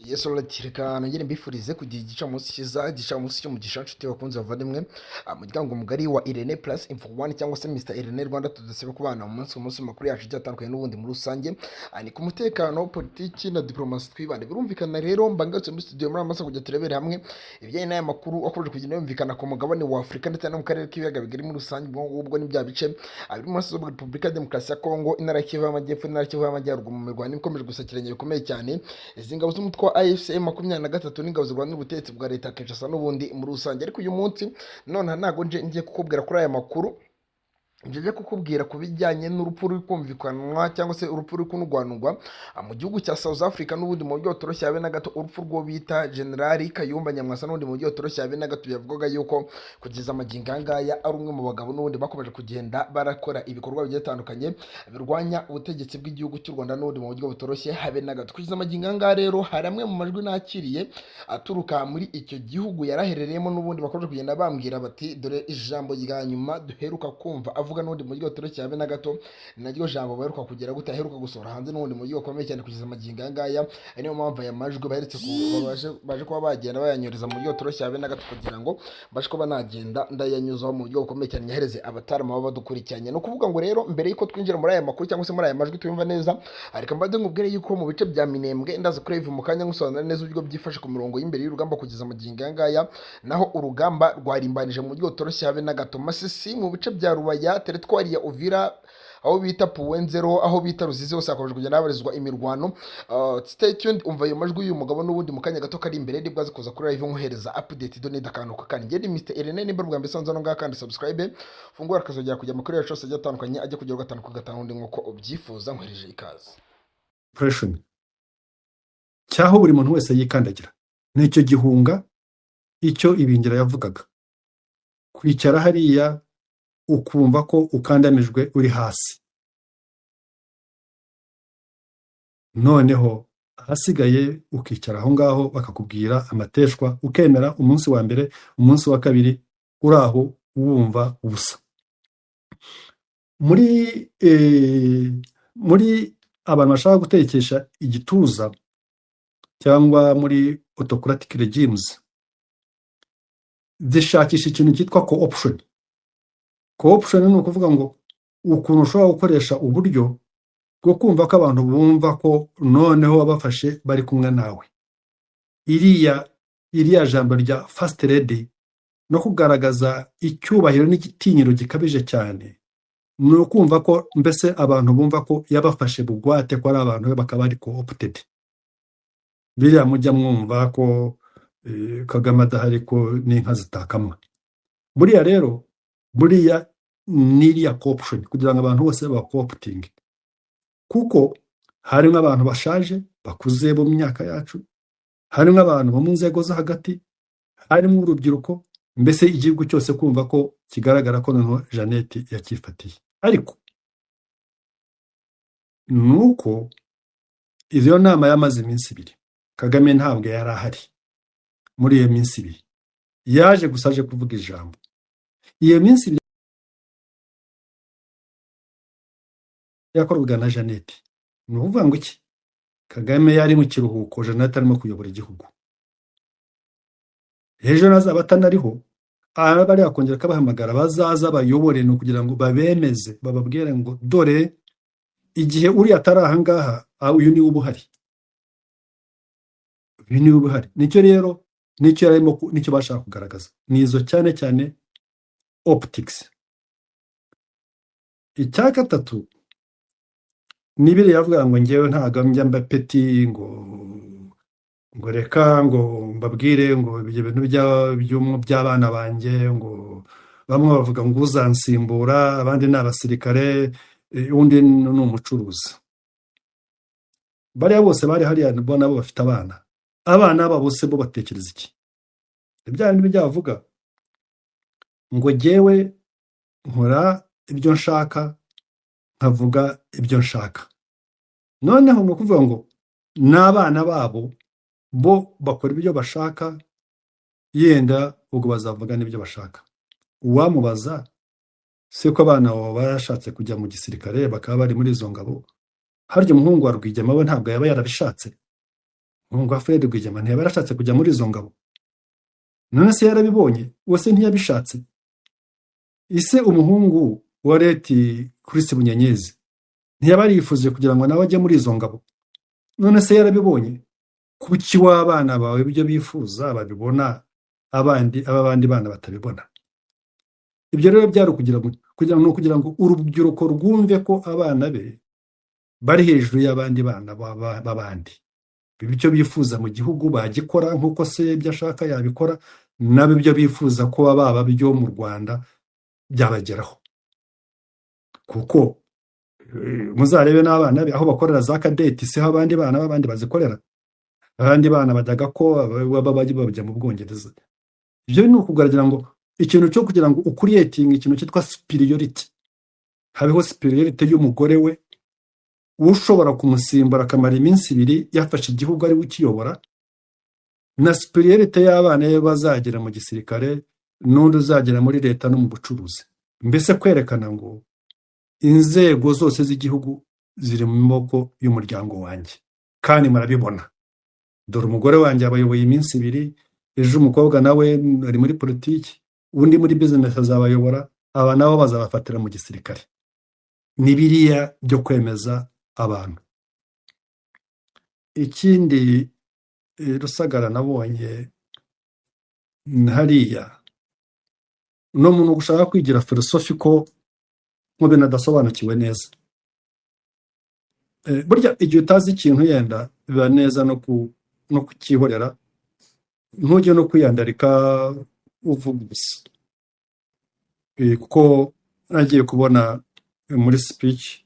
Yesu reka nongere mbifurize kugira igicamunsi cyiza, igicamunsi cy'umugisha nshuti bakunze bavandimwe. Umuryango mugari wa Irene Plus Info One cyangwa se Mr Irene Rwanda, tudasiba kubana umunsi makuru yacu agiye atandukanye n'ubundi muri rusange. Ni ku mutekano, politiki na diplomasi twibande. Birumvikana rero mbangatse muri studio muri amasa kujya turebere hamwe ibijyanye n'aya makuru akomeje kugenda yumvikana ku mugabane wa Afurika ndetse no mu karere k'ibiyaga bigari muri rusange. Ubwo ni bya bice biri mu maso Repubulika ya Demokarasi ya Kongo, intara ya Kivu y'Amajyepfo, intara ya Kivu y'Amajyaruguru, mu mirwano ikomeje gusakiranya bikomeye cyane. Izi ngabo z'umutwe wa AFC makumyabiri na gatatu n'ingabo zirwanira ubutegetsi bwa leta Kinshasa n'ubundi muri rusange. Ariko uyu munsi none ntago ngiye kukubwira kuri aya makuru, njye kukubwira ku bijyanye n'urupfu ruri kumvikanwa cyangwa se urupfu ruri kunugwanugwa mu gihugu cya South Africa n'ubundi mu buryo butoroshye habe na gato. Urupfu rwo bita Generali Kayumba Nyamwasa n'ubundi mu buryo butoroshye habe na gato, yavugaga yuko kugeza amagingo angaya ari umwe mu bagabo n'ubundi bakomeje kugenda barakora ibikorwa bigiye bitandukanye birwanya ubutegetsi bw'igihugu cy'u Rwanda n'ubundi mu buryo butoroshye habe na gato. Kugeza amagingo angaya rero hari amwe mu majwi nakiriye aturuka muri icyo gihugu yaraherereyemo n'ubundi bakomeje kugenda bambwira bati dore ijambo rya nyuma duheruka kumva avuga n'ubundi mu buryo butoroshye habe na gato, naryo jambo baheruka kugera gute aheruka gusohora hanze n'ubundi mu buryo bukomeye cyane kugeza amagingo angaya. Niyo mpamvu aya majwi baje kuba bagenda bayanyoreza mu buryo butoroshye habe na gato kugira ngo bashe kuba nagenda ndayanyuzaho mu buryo bukomeye cyane nyahereze abatarama baba badukurikiranye. Ni ukuvuga ngo rero mbere y'uko twinjira muri aya makuru cyangwa se muri aya majwi tuyumva neza, reka mbanze nkubwire yuko mu bice bya Minembwe ndaza kureba mu kanya ngusobanura neza uburyo byifashe ku mirongo y'imbere y'urugamba kugeza amagingo angaya, naho urugamba rwarimbanije mu buryo butoroshye habe na gato. Masisi mu bice bya Rubaya, teritwari ya Uvira, aho bita Puwenzero, aho bita Ruzizi, hose hakomeje kugenda habarizwa imirwano. Stay tuned, umva ayo majwi y'uyu mugabo n'ubundi mu kanya gato kari imbere nibwo aza kuza kuri live nkohereza update donate akanuka kandi ngende Mr Irene nimba bwa mbere sonza no ngakandi subscribe fungura akazogera kujya makuru yacu yose agiye atandukanye ajya kugera gatanu ku gatanu ndi nkuko ubyifuza nkohereje ikaze. Pressure cyaho buri muntu wese yikandagira nicyo gihunga icyo ibingira yavugaga, kwicara hariya ukumva ko ukandamijwe uri hasi. Noneho ahasigaye ukicara aho ngaho bakakubwira amateshwa, ukemera umunsi wa mbere, umunsi wa kabiri uraho wumva ubusa. Muri abantu bashaka gutekesha igituza cyangwa muri autocratic regimes zishakisha ikintu cyitwa co-option. Co-option ni ukuvuga ngo ukuntu ushobora gukoresha uburyo bwo kumva ko abantu bumva ko noneho wabafashe bari kumwe nawe. Iriya jambo rya first lady no kugaragaza icyubahiro n'igitinyiro gikabije cyane, ni ukumva ko mbese abantu bumva ko yabafashe bugwate ko ari abantu be bakaba ari co-opted. Biriya mujya mwumva ko Kagame adahari ko n'inka zitakamwa. Buriya rero niriya co-option kugira ngo abantu bose baba co-opting, kuko harimo abantu bashaje bakuze bo mu myaka yacu, harimo abantu bo mu nzego zo hagati, harimo urubyiruko, mbese igihugu cyose kumva ko kigaragara ko noneho Jeannette yakifatiye. Ariko nuko iyo nama yamaze iminsi ibiri, Kagame ntabwo yari ahari muri iyo minsi ibiri, yaje gusa aje kuvuga ijambo. Iyo minsi ibiri yakorwaga na Jeannette. Ni ukuvuga ngo iki? Kagame yari mu kiruhuko, Jeannette arimo kuyobora igihugu. Ejo nazaba atanariho, bari yakongera kabahamagara bazaza bayobore, no kugira ngo babemeze, bababwire ngo dore igihe uri atari aha ngaha, uyu ni ubuhari. Uyu ni ubuhari. Nicyo rero nicyo bashaka kugaragaza. Nizo cyane cyane optics. Icya gatatu nibire yavuga ngo ngewe ntago njya mbapeti ngo reka ngo mbabwire ngo ibyo bintu by'abana banjye, ngo bamwe bavuga ngo uzansimbura, abandi ni abasirikare, undi ni umucuruzi. Bariya bose bari hariya nabo bafite abana babo bose bo batekereza iki? Ibya bintu byavuga ngo ngewe nkora ibyo nshaka, nkavuga ibyo nshaka. Noneho ni ukuvuga ngo n'abana babo bo bakora ibyo bashaka, yenda ubwo bazavuga n'ibyo bashaka. Uwamubaza se ko abana babo barashatse kujya mu gisirikare bakaba bari muri izo ngabo, harya umuhungu wa Rwigema we ntabwo yaba yarabishatse? ngo Fred Rwigema ntiyaba yarashatse kujya muri izo ngabo, none se yarabibonye wese ntiyabishatse? Ise umuhungu wa Leti Chris Bunyenyezi ntiyaba yarifuje kugira ngo nawe ajye muri izo ngabo, none se yarabibonye? Kuki w'abana bawe ibyo bifuza babibona abandi bana batabibona? Ibyo rero byari kugira ngo urubyiruko rwumve ko abana be bari hejuru y'abandi bana b'abandi, ibyo bifuza mu gihugu bagikora nk'uko se ibyo ashaka yabikora, nabo ibyo bifuza ko baba byo mu Rwanda byabageraho. Kuko muzarebe n'abana be aho bakorera za kadeti, si aho abandi bana b'abandi bazikorera. Abandi bana bajyaga ko bajya mu Bwongereza. Ibyo ni ukugaragara ngo ikintu cyo kugira ngo ukuriyetinga ikintu cyitwa superiority, habeho superiority y'umugore we ushobora kumusimbura akamara iminsi 2 yafashe igihugu ari ukiyobora, na superiority y'abana be bazagera mu gisirikare n'undi uzagera muri leta no mu bucuruzi. Mbese kwerekana ngo inzego zose z'igihugu ziri mu maboko y'umuryango wanjye, kandi murabibona. Dore umugore wanjye abayoboye iminsi 2, ejo umukobwa nawe ari muri politiki, undi muri business azabayobora, aba nabo bazabafatira mu gisirikare. Ni biriya byo kwemeza abantu. Ikindi Rusagara nabonye hariya, no muntu gushaka kwigira philosophical ngo binadasobanukiwe neza. Burya igihe utazi ikintu yenda biba neza no kukihorera, ntujye no kwiyandarika uvuga gusa. Kuko nagiye kubona muri speech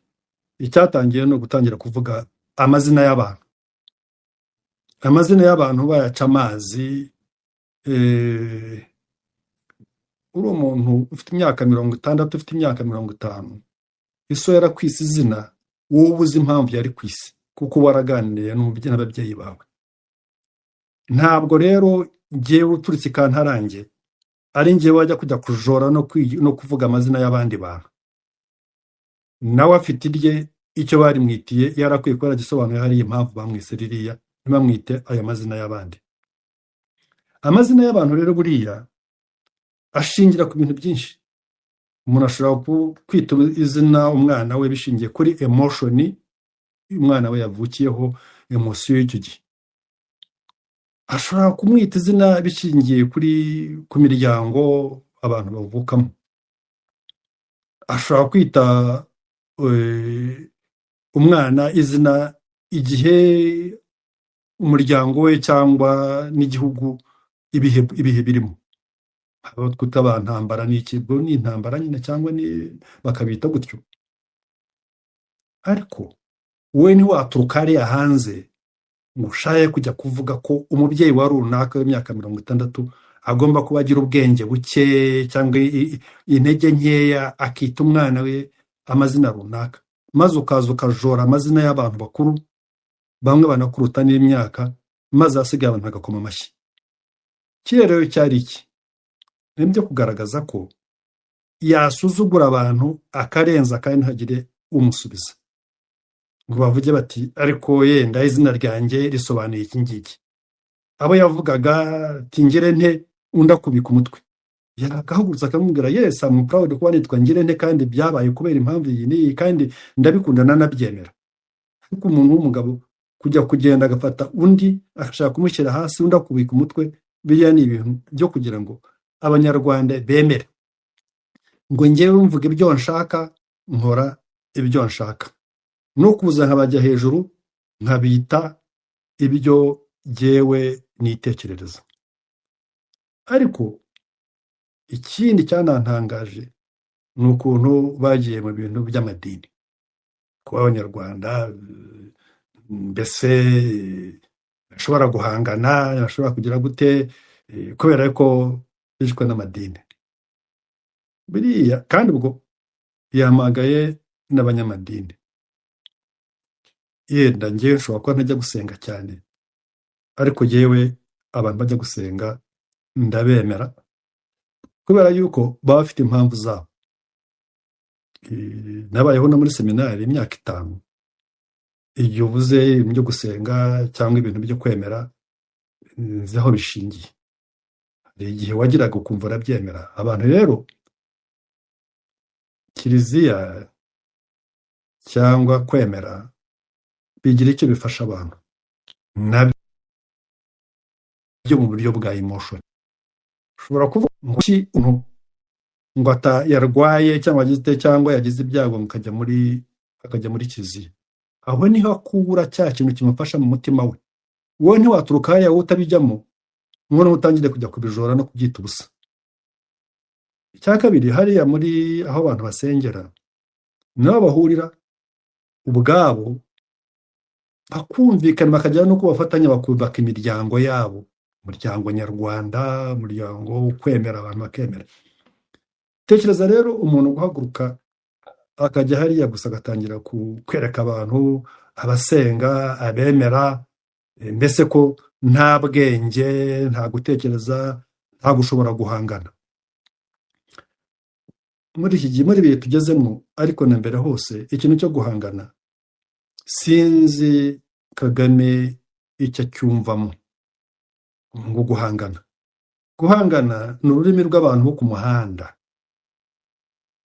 icyatangiye no gutangira kuvuga amazina y'abantu. Amazina y'abantu bayaca amazi. Uri umuntu ufite imyaka 60, ufite imyaka 50, iso yarakwise izina, wowe uzi impamvu yari kwisi, kuko waraganiriye n'ababyeyi bawe. Ntabwo rero ngewe uturutse Kantarange ari ngewe wajya kujya kujora no kuvuga amazina y'abandi bantu. Nawe afite irye icyo bari mwitiye, yarakwiye ko yaragisobanuye hari impamvu bamwise ririya, ntibamwite ayo mazina y'abandi. Amazina y'abantu rero buriya ashingira ku bintu byinshi. Umuntu ashobora kwita izina umwana we bishingiye kuri emotion umwana we yavukiyeho, emotion y'icyo gihe. Ashobora kumwita izina bishingiye ku miryango abantu bavukamo. Ashobora kwita umwana izina igihe umuryango we cyangwa n'igihugu ibihe birimo. Abo twita abantambara n'ikibwo n'intambara nyine cyangwa bakabita gutyo. Ariko wowe ni waturuka hariya hanze mushaye kujya kuvuga ko umubyeyi wa runaka w'imyaka 60 agomba kuba agira ubwenge buke cyangwa intege nkeya, akita umwana we amazina runaka, maze ukaza ukajora amazina y'abantu bakuru bamwe banakuruta n'imyaka, maze asigaye abantu bagakoma amashyi. Rero cyari iki? Nibyo kugaragaza ko yasuzugura abantu akarenza kandi ntagire umusubiza, ngo bavuge bati ariko yenda izina ryanjye risobanuye iki ngiki. Abo yavugaga tingire nte unda kubika umutwe, yakahagurutsa akamubwira yes I'm proud kuba nitwa ngire nte kandi byabaye kubera impamvu iyi ni kandi ndabikunda nanabyemera. Kuko umuntu w'umugabo kujya kugenda agafata undi ashaka kumushyira hasi unda kubika umutwe, biriya ni ibintu byo kugira ngo Abanyarwanda bemere ngo ngewe mvuga ibyo nshaka, nkora ibyo nshaka, no kuza nkabajya hejuru nkabita ibyo ngewe nitekerereza. Ariko ikindi cyanantangaje ni ukuntu bagiye mu bintu by'amadini, kuba Abanyarwanda mbese bashobora guhangana, bashobora kugira gute kubera ko bishwe n'amadini. Biriya kandi ubwo yamagaye n'abanyamadini. Yenda ngewe nshobora kuba ntajya gusenga cyane, ariko yewe abantu bajya gusenga ndabemera kubera yuko baba bafite impamvu zabo. Nabayeho no muri seminari imyaka 5, igihe uvuze ibintu byo gusenga cyangwa ibintu byo kwemera, nzi aho bishingiye. Hari igihe wagiraga ukumva urabyemera. Abantu rero kiliziya cyangwa kwemera bigira icyo bifasha abantu nabyo mu buryo bwa emotion. Ushobora kuvuga ngo iki umuntu ngo yarwaye cyangwa yagize ibyago akajya muri kiliziya, aho niho akura cya kintu kimufasha mu mutima we. Wowe ntiwaturuka hariya wowe utabijyamo ngo utangire kujya kubijora no kubyita ubusa. Icya kabiri, hariya muri aho abantu basengera nabo bahurira ubwabo bakumvikana, bakajya no kubafatanya bakubaka imiryango yabo, umuryango nyarwanda, umuryango kwemera, abantu bakemera. Tekereza rero umuntu guhaguruka akajya hariya gusa agatangira kwereka abantu abasenga, abemera, mbese ko nta bwenge, nta gutekereza, nta gushobora guhangana. Muri iki gihe, muri ibihe tugezemo, ariko na mbere hose, ikintu cyo guhangana sinzi Kagame icyo acyumvamo. Ngo guhangana ni ururimi rw'abantu bo ku muhanda.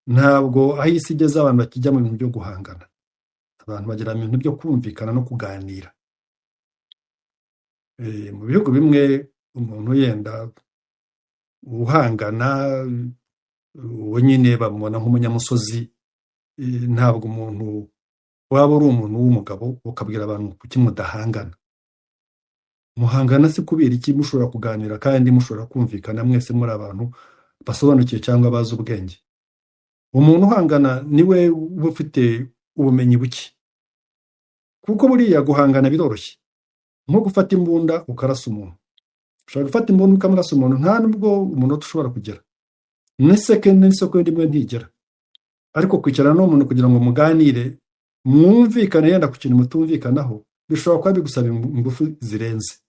Ntabwo aho isi igeze abantu bakijya mu bintu byo guhangana. Abantu bagira mu bintu byo kumvikana no kuganira. Mu bihugu bimwe umuntu yenda uhangana uwo nyine bamubona nk'umunyamusozi. Ntabwo umuntu waba uri umuntu w'umugabo ukabwira abantu kuki mudahangana. Muhangana si kubera iki, mushobora kuganira kandi mushobora kumvikana mwese muri abantu basobanukiwe cyangwa bazi ubwenge. Umuntu uhangana niwe uba ufite ubumenyi buke, kuko buriya guhangana biroroshye. Nko gufata imbunda ukarasa umuntu. Ushobora gufata imbunda ukamurasa umuntu, nta nubwo umunota ushobora kugera, n'isekondi imwe ntigera. Ariko kwicarana n'umuntu kugira ngo muganire, mwumvikane yenda ku kintu mutumvikanaho, bishobora kuba bigusaba ingufu zirenze.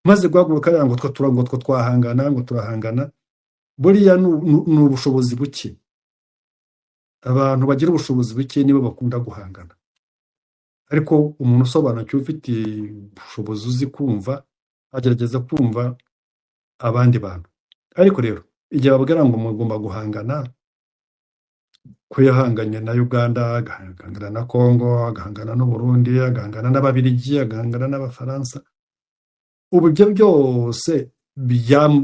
Maze guhaguruka ngo two twahangana, ngo turahangana, buriya ni ubushobozi buke. Abantu bagira ubushobozi buke nibo bakunda guhangana. Ariko umuntu usobanukiwe, ufite ubushobozi, uzi kumva, agerageza kumva abandi bantu. Ariko rero igihe babwira ngo mugomba guhangana, ko yahanganye na Uganda, agahangana na Congo, agahangana n'u Burundi, agahangana n'Ababiligi, agahangana n'Abafaransa, ubu ibyo byose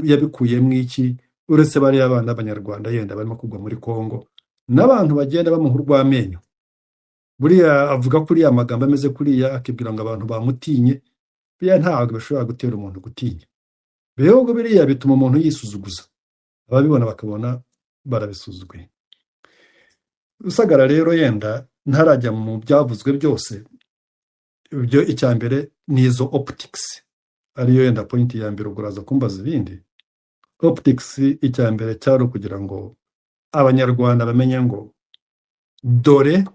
yabikuyemo iki? Uretse bariya abana b'Abanyarwanda yenda barimo kugwa muri Congo, n'abantu bagenda bamuha urw'amenyo. Buriya avuga kuriya amagambo ameze kuriya, akibwira ngo abantu bamutinye. Biriya ntabwo bishobora gutera umuntu gutinya. Bihugu biriya bituma umuntu yisuzuguza, ababibona bakabona barabisuzuguye. Rusagara rero yenda ntarajya mu byavuzwe byose, ibyo icya mbere ni izo optics, ariyo yenda point ya mbere. Uguraza kumbaza ibindi. Optics icya mbere cyari kugira ngo Abanyarwanda bamenye ngo dore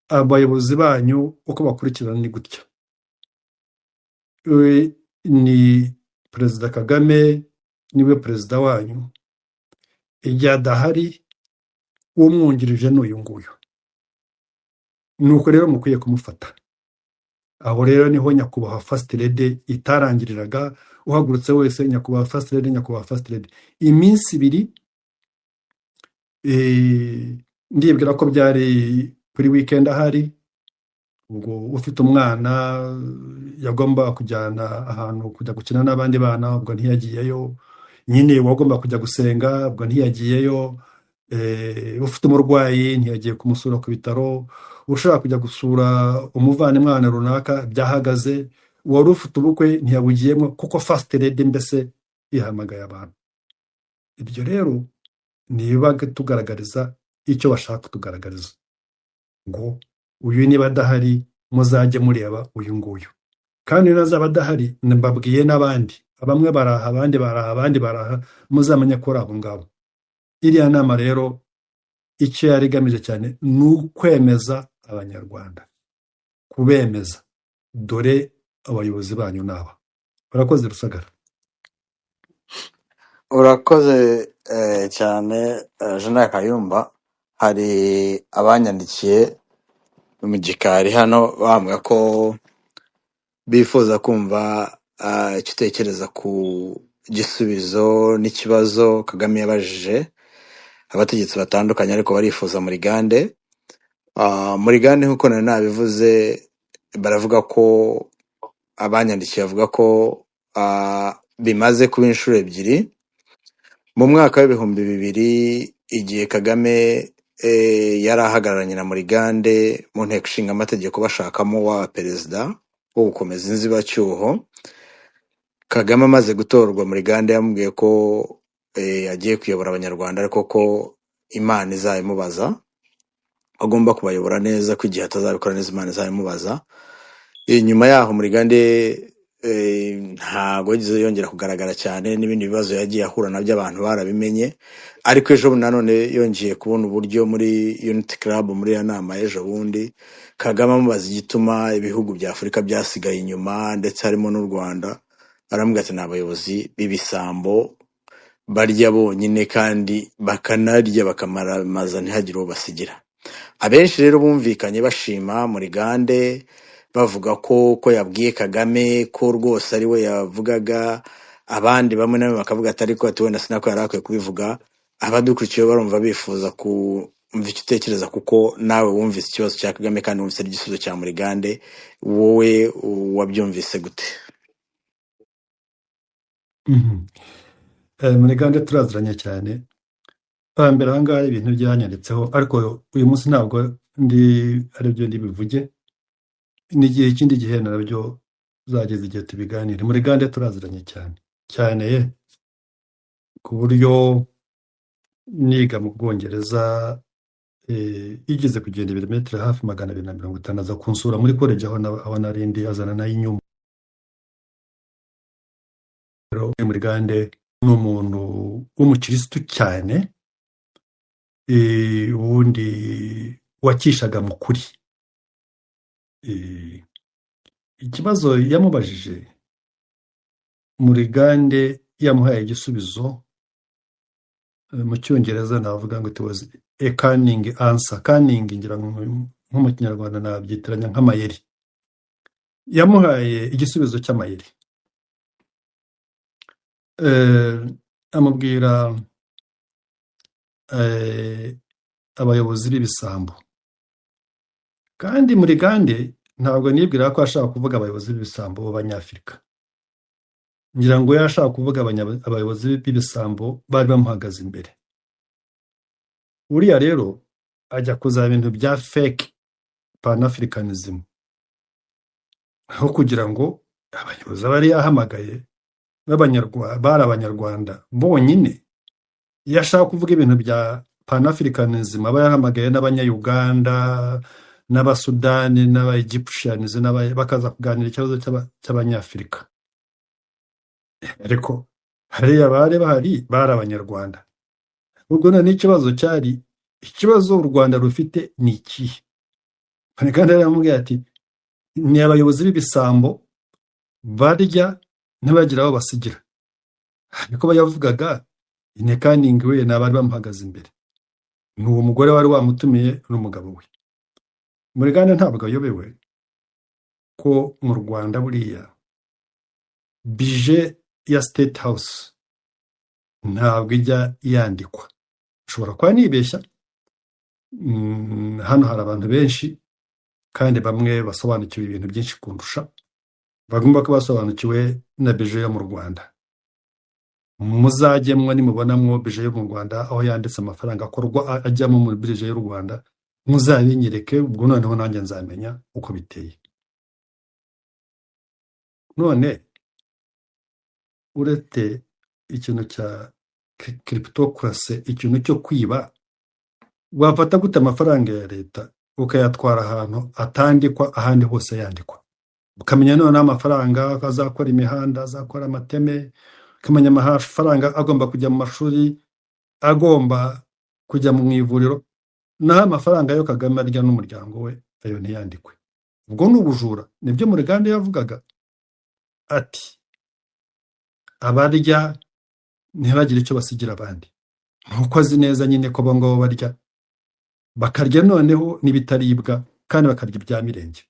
abayobozi banyu uko bakurikirana ni gutya. Ni Perezida Kagame niwe perezida wanyu, igihe adahari umwungirije n'uyu nguyu. Nuko rero mukwiye kumufata. Aho rero niho nyakubahwa First Lady itarangiriraga. Uhagurutse wese nyakubahwa First Lady, nyakubahwa First Lady. Iminsi ibiri, ndibwira ko byari kuri weekend ahari, ubwo ufite umwana yagomba kujyana ahantu kujya gukina n'abandi bana, ubwo ntiyagiyeyo. Nyine wagomba kujya gusenga, ubwo ntiyagiyeyo. Ufite umurwayi ntiyagiye kumusura ku bitaro. Ushaka kujya gusura umuvandimwe ahantu runaka byahagaze. Wari ufite ubukwe ntiyabugiyemo kuko First Lady mbese ihamagaye abantu. Ibyo rero niba tugaragariza icyo bashaka kutugaragariza, ngo uyu niba adahari muzajye mureba uyu nguyu. Kandi nazaba adahari mbabwiye n'abandi, bamwe baraha, abandi baraha, abandi baraha, muzamenye ko ari abo ngabo. Iriya nama rero icyo yari igamije cyane ni ukwemeza Abanyarwanda, kubemeza dore abayobozi banyu naba. Urakoze Rusagara. urakoze cyane Jenerali Kayumba. Hari abanyandikiye mu gikari hano bambwira ko bifuza kumva icyo utekereza ku gisubizo n'ikibazo Kagame yabajije abategetsi batandukanye, ariko barifuza Murigande. Murigande nk'uko nari nabivuze, baravuga ko abanyandikiye bavuga ko bimaze kuba inshuro ebyiri mu mwaka w'ibihumbi bibiri, igihe Kagame yari ahagararanye na Murigande mu nteko ishinga amategeko bashakamo wa perezida wo gukomeza inzibacyuho. Kagame amaze gutorwa, Murigande yamubwiye ko agiye kuyobora abanyarwanda, ariko ko Imana izabimubaza, agomba kubayobora neza, ko igihe atazabikora neza Imana izabimubaza. Nyuma yaho Murigande ntago yigeze yongera kugaragara cyane, n'ibindi bibazo yagiye ahura nabyo abantu barabimenye. Ariko ejo bundi nanone yongeye kubona uburyo muri Unity Club, muri ya nama y'ejo bundi, Kagame amubaza igituma ibihugu bya Afurika byasigaye inyuma, ndetse harimo n'u Rwanda. Aramubwira ati ni abayobozi b'ibisambo, barya bonyine kandi bakanarya bakamaramaza ntihagire uwo basigira. Abenshi rero bumvikanye bashima Murigande, bavuga ko yabwiye Kagame ko rwose ari we yavugaga. Abandi bamwe na bamwe bakavuga ati ariko ati wenda sinako yari akwiye kubivuga. Abadukurikiye barumva bifuza kumva icyo utekereza, kuko nawe wumvise ikibazo cya Kagame kandi wumvise igisubizo cya Murigande. Wowe wabyumvise gute? Murigande turaziranye cyane. Mbere aha ngaha ibintu byanyanditseho, ariko uyu munsi ntabwo aribyo ndibivuge. N'igihe ikindi gihe nabyo zageze igihe tubiganire. Murigande turaziranye cyane cyane, ku buryo niga mu Bwongereza yigeze kugenda ibirometero hafi 250 aza kunsura muri college aho narindi, azana nayo inyuma. Murigande ni umuntu w'umukirisitu cyane, ubundi wakishaga mu kuri. Ikibazo yamubajije, Murigande yamuhaye igisubizo. Mu Cyongereza navuga ngo it was a cunning answer. Cunning ngira nko mu Kinyarwanda nabyitiranya nk'amayeri. Yamuhaye igisubizo cy'amayeri. Amubwira abayobozi b'ibisambo. Kandi Murigande ntabwo nibwira ko ashaka kuvuga abayobozi b'ibisambo b'Abanyafurika. Ngira ngo yashaka kuvuga abayobozi b'ibisambo bari bamuhagaze imbere. Uriya rero ajya kuzana ibintu bya fake pan-Africanism, aho kugira ngo abayobozi bari yahamagaye bari abanyarwanda bonyine. Yashaka kuvuga ibintu bya pan-Africanism, aba yahamagaye n'Abanya-Uganda, n'Abasudani, n'Aba-Egyptians, bakaza kuganira ikibazo cy'Abanyafurika. Ariko hariya bari bahari bari abanyarwanda. Ubwo none ikibazo cyari, ikibazo u Rwanda rufite ni ikihe? Kandi yaramubwiye ati ni abayobozi b'ibisambo barya ntibagira aho basigira. Niko bayavugaga. Inekaningi we n'abari bamuhagaze imbere, ni uwo mugore wari wamutumiye n'umugabo we. Murigande ntabwo ayobewe ko mu Rwanda buriya bije ya State House ntabwo ijya yandikwa. Ushobora kuba nibeshya. Hano hari abantu benshi kandi bamwe basobanukiwe ibintu byinshi kundusha, bagomba kuba basobanukiwe na bije yo mu Rwanda. Muzajyemwo nimubonamwo bije yo mu Rwanda aho yanditse amafaranga akorwa ajyamo muri bije y'u Rwanda, muzabinyereke, ubwo noneho nanjye nzamenya uko biteye. None urete ikintu cya cryptocurrency, ikintu cyo kwiba, wafata gute amafaranga ya leta ukayatwara ahantu atandikwa, ahandi hose yandikwa? Ukamenya none amafaranga azakora imihanda, azakora amateme, ukamenya amafaranga agomba kujya mu mashuri, agomba kujya mu ivuriro, naho amafaranga yo Kagame arya n'umuryango we ayo ntiyandikwe. Ubwo ni ubujura. Nibyo Murigande yavugaga ati abarya ntibagire icyo basigira abandi. Nuko azi neza nyine ko bo ngabo barya bakarya, noneho n'ibitaribwa kandi bakarya ibya mirenge.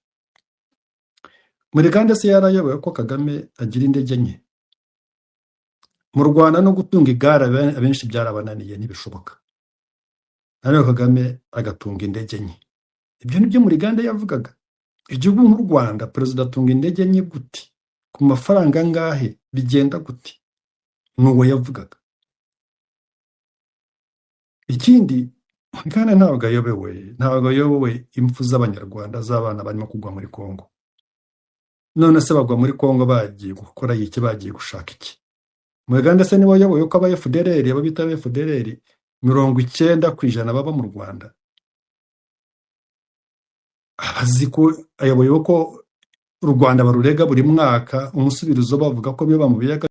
Muri Uganda se yarayoboye ko Kagame agira indege nke. Mu Rwanda no gutunga igare abenshi byarabananiye ntibishoboka, ariko Kagame agatunga indege nke. Ibyo nibyo muri Uganda yavugaga. Igihugu nk'u Rwanda perezida atunga indege nke gute, ku mafaranga angahe, bigenda gute? N'uwo yavugaga. Ikindi, Uganda ntabwo ayobewe impfu z'abanyarwanda z'abana barimo kugwa muri Kongo. None se bagwa muri Kongo bagiye gukora iki, bagiye gushaka iki? Mu Uganda se nibo yayoboye ko aba FDLR, abo bita FDLR 90% baba mu Rwanda. Abazi ko ayoboye ko u Rwanda barurega buri mwaka umusubirizo bavuga ko biba mu biyaga